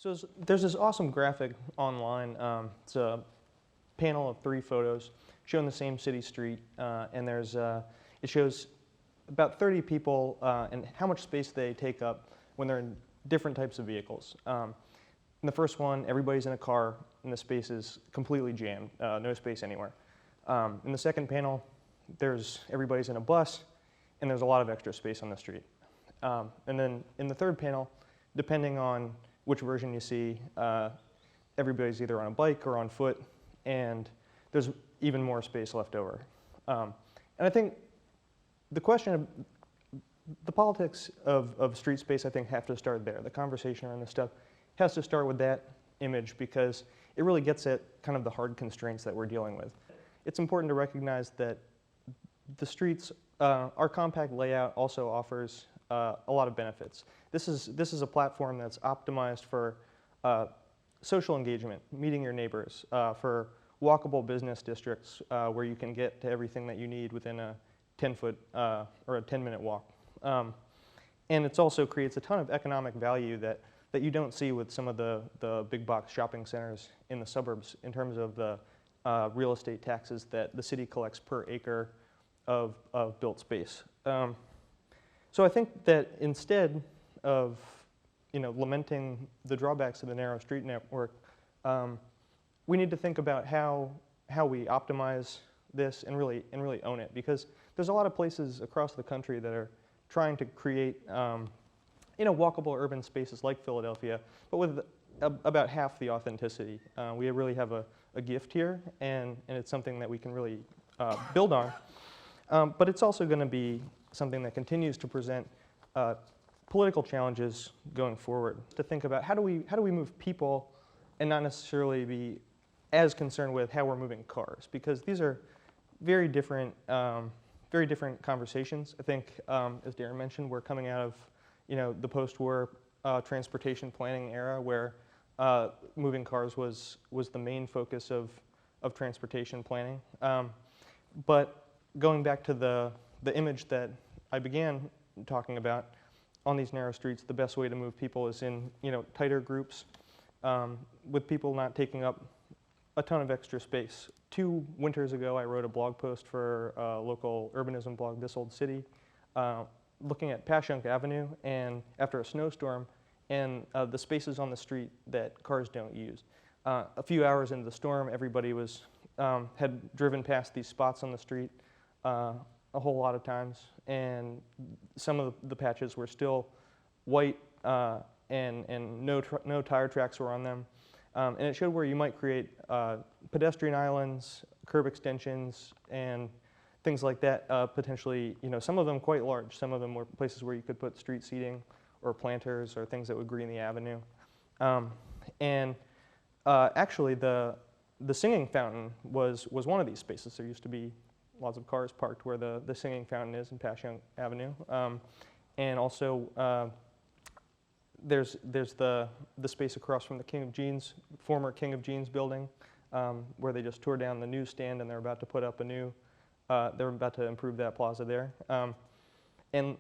So there's this awesome graphic online. It's a panel of 3 photos showing the same city street, and it shows about 30 people and how much space they take up when they're in different types of vehicles. In the first one, everybody's in a car, and the space is completely jammed, no space anywhere. In the second panel, everybody's in a bus, and there's a lot of extra space on the street. And then in the third panel, depending on which version you see, everybody's either on a bike or on foot, and there's even more space left over. And I think the question of the politics of street space, I think, have to start there. The conversation around this stuff has to start with that image because it really gets at kind of the hard constraints that we're dealing with. It's important to recognize that the streets, our compact layout also offers a lot of benefits. This is a platform that's optimized for social engagement, meeting your neighbors, for walkable business districts where you can get to everything that you need within a 10-foot or a 10-minute walk. And it also creates a ton of economic value that you don't see with some of the big box shopping centers in the suburbs in terms of the real estate taxes that the city collects per acre of built space. So I think that instead of lamenting the drawbacks of the narrow street network, we need to think about how we optimize this and really own it, because there's a lot of places across the country that are trying to create walkable urban spaces like Philadelphia, but with about half the authenticity. We really have a gift here, and it's something that we can really build on. But it's also going to be something that continues to present political challenges going forward. To think about how do we move people and not necessarily be as concerned with how we're moving cars, because these are very different conversations. I think, as Darren mentioned, we're coming out of the post-war transportation planning era where moving cars was the main focus of transportation planning. But going back to the image that I began talking about, on these narrow streets, the best way to move people is in tighter groups with people not taking up a ton of extra space. 2 winters ago, I wrote a blog post for a local urbanism blog, This Old City, looking at Passyunk Avenue and after a snowstorm and the spaces on the street that cars don't use. A few hours into the storm, everybody had driven past these spots on the street a whole lot of times, and some of the patches were still white and no tire tracks were on them. And it showed where you might create pedestrian islands, curb extensions, and things like that, potentially, some of them quite large. Some of them were places where you could put street seating or planters or things that would green the avenue. Actually, the singing fountain was one of these spaces. There used to be lots of cars parked where the singing fountain is in Passyunk Avenue. And also, there's the space across from the former King of Jeans building, where they just tore down the newsstand and they're about to put up they're about to improve that plaza there. And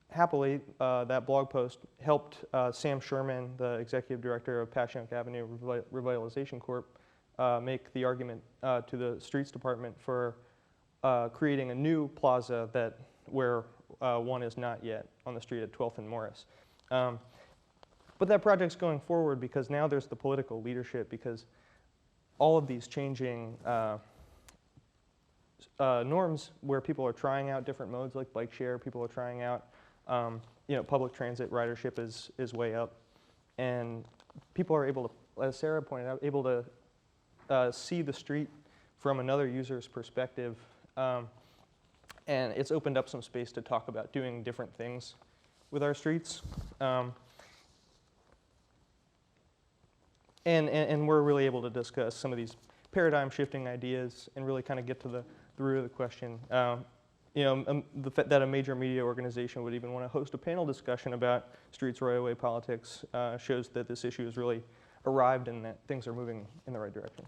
happily, that blog post helped Sam Sherman, the executive director of Passyunk Avenue Revitalization Corp., make the argument to the streets department for creating a new plaza where one is not yet on the street at 12th and Morris. But that project's going forward because now there's the political leadership, because all of these changing norms where people are trying out different modes like bike share, people are trying out, public transit ridership is way up. And people are able to, as Sarah pointed out, able to see the street from another user's perspective. And it's opened up some space to talk about doing different things with our streets. And we're really able to discuss some of these paradigm shifting ideas and really kind of get to the root of the question. The fact that a major media organization would even want to host a panel discussion about streets right-of-way politics shows that this issue has really arrived and that things are moving in the right direction.